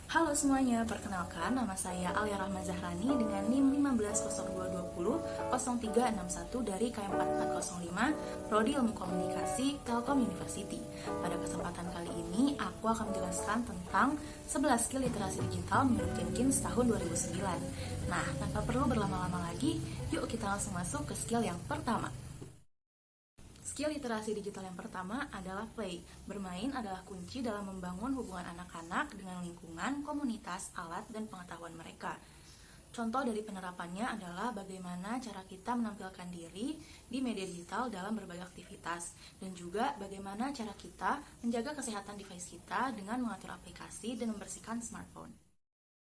Halo semuanya, perkenalkan nama saya Alia Rahma Zahrani dengan NIM 150220 0361 dari KM4405 Prodi Ilmu Komunikasi Telkom University. Pada kesempatan kali ini, aku akan menjelaskan tentang 11 skill literasi digital menurut Jenkins tahun 2009. Nah, tanpa perlu berlama-lama lagi, yuk kita langsung masuk ke skill yang pertama. Skill literasi digital yang pertama adalah play. Bermain adalah kunci dalam membangun hubungan anak-anak dengan lingkungan, komunitas, alat, dan pengetahuan mereka. Contoh dari penerapannya adalah bagaimana cara kita menampilkan diri di media digital dalam berbagai aktivitas, dan juga bagaimana cara kita menjaga kesehatan device kita dengan mengatur aplikasi dan membersihkan smartphone.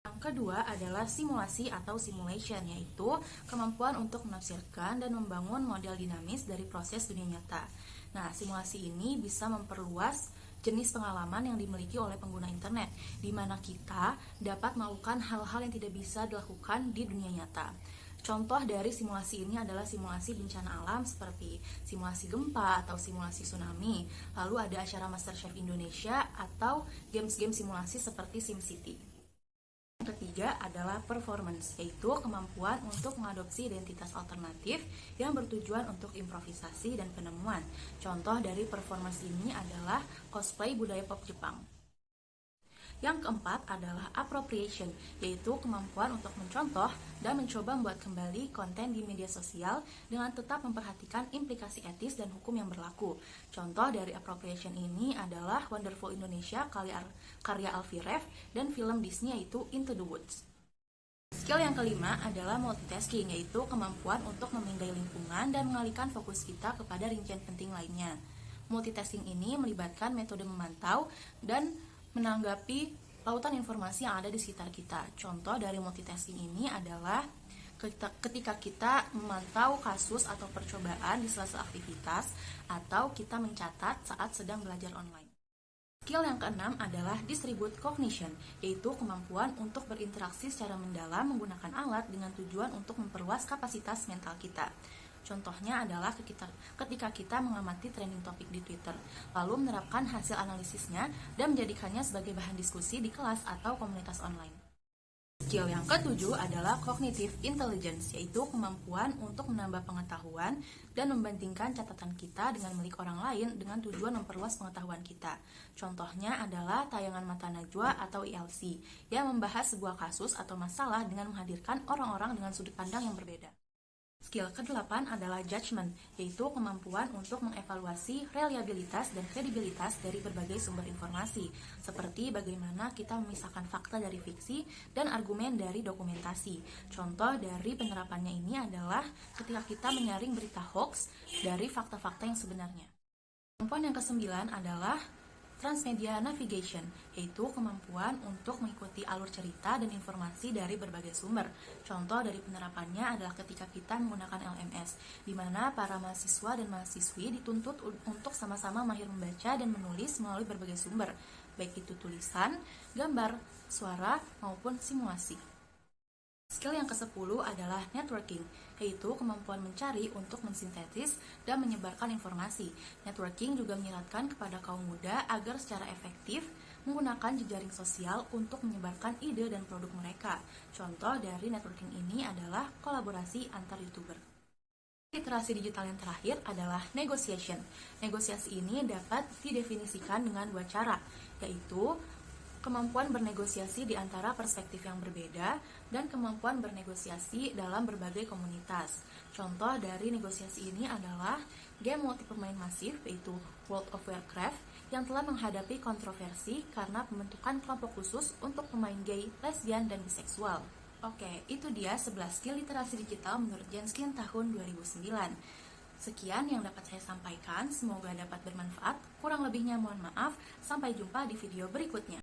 Yang kedua adalah simulasi atau simulation, yaitu kemampuan untuk menafsirkan dan membangun model dinamis dari proses dunia nyata. Nah, simulasi ini bisa memperluas jenis pengalaman yang dimiliki oleh pengguna internet, di mana kita dapat melakukan hal-hal yang tidak bisa dilakukan di dunia nyata. Contoh dari simulasi ini adalah simulasi bencana alam seperti simulasi gempa atau simulasi tsunami. Lalu ada acara MasterChef Indonesia atau games-game simulasi seperti SimCity. Yang ketiga adalah performance, yaitu kemampuan untuk mengadopsi identitas alternatif yang bertujuan untuk improvisasi dan penemuan. Contoh dari performance ini adalah cosplay budaya pop Jepang. Yang keempat adalah appropriation, yaitu kemampuan untuk mencontoh dan mencoba membuat kembali konten di media sosial dengan tetap memperhatikan implikasi etis dan hukum yang berlaku. Contoh dari appropriation ini adalah Wonderful Indonesia karya Alfie Rev dan film Disney yaitu Into the Woods. Skill yang kelima adalah multitasking, yaitu kemampuan untuk memindai lingkungan dan mengalihkan fokus kita kepada rincian penting lainnya. Multitasking ini melibatkan metode memantau dan menanggapi lautan informasi yang ada di sekitar kita. Contoh dari multitasking ini adalah ketika kita memantau kasus atau percobaan di sela-sela aktivitas, atau kita mencatat saat sedang belajar online. Skill yang keenam adalah distribute cognition, yaitu kemampuan untuk berinteraksi secara mendalam menggunakan alat dengan tujuan untuk memperluas kapasitas mental kita. Contohnya adalah ketika kita mengamati trending topik di Twitter, lalu menerapkan hasil analisisnya dan menjadikannya sebagai bahan diskusi di kelas atau komunitas online. Skill yang ketujuh adalah cognitive intelligence, yaitu kemampuan untuk menambah pengetahuan dan membandingkan catatan kita dengan milik orang lain dengan tujuan memperluas pengetahuan kita. Contohnya adalah tayangan Mata Najwa atau ILC yang membahas sebuah kasus atau masalah dengan menghadirkan orang-orang dengan sudut pandang yang berbeda. Skill ke-8 adalah judgment, yaitu kemampuan untuk mengevaluasi reliabilitas dan kredibilitas dari berbagai sumber informasi, seperti bagaimana kita memisahkan fakta dari fiksi dan argumen dari dokumentasi. Contoh dari penerapannya ini adalah ketika kita menyaring berita hoax dari fakta-fakta yang sebenarnya. Kemampuan yang ke-9 adalah transmedia navigation, yaitu kemampuan untuk mengikuti alur cerita dan informasi dari berbagai sumber. Contoh dari penerapannya adalah ketika kita menggunakan LMS, di mana para mahasiswa dan mahasiswi dituntut untuk sama-sama mahir membaca dan menulis melalui berbagai sumber, baik itu tulisan, gambar, suara, maupun simulasi. Skill yang ke-10 adalah networking, yaitu kemampuan mencari untuk mensintetis dan menyebarkan informasi. Networking juga menyeratkan kepada kaum muda agar secara efektif menggunakan jejaring sosial untuk menyebarkan ide dan produk mereka. Contoh dari networking ini adalah kolaborasi antar YouTuber. Literasi digital yang terakhir adalah negotiation. Negosiasi ini dapat didefinisikan dengan dua cara, yaitu kemampuan bernegosiasi di antara perspektif yang berbeda dan kemampuan bernegosiasi dalam berbagai komunitas. Contoh dari negosiasi ini adalah game multi-pemain masif yaitu World of Warcraft yang telah menghadapi kontroversi karena pembentukan kelompok khusus untuk pemain gay, lesbian, dan biseksual. Oke, itu dia 11 skill literasi digital menurut Jenkins tahun 2009. Sekian yang dapat saya sampaikan, semoga dapat bermanfaat. Kurang lebihnya mohon maaf, sampai jumpa di video berikutnya.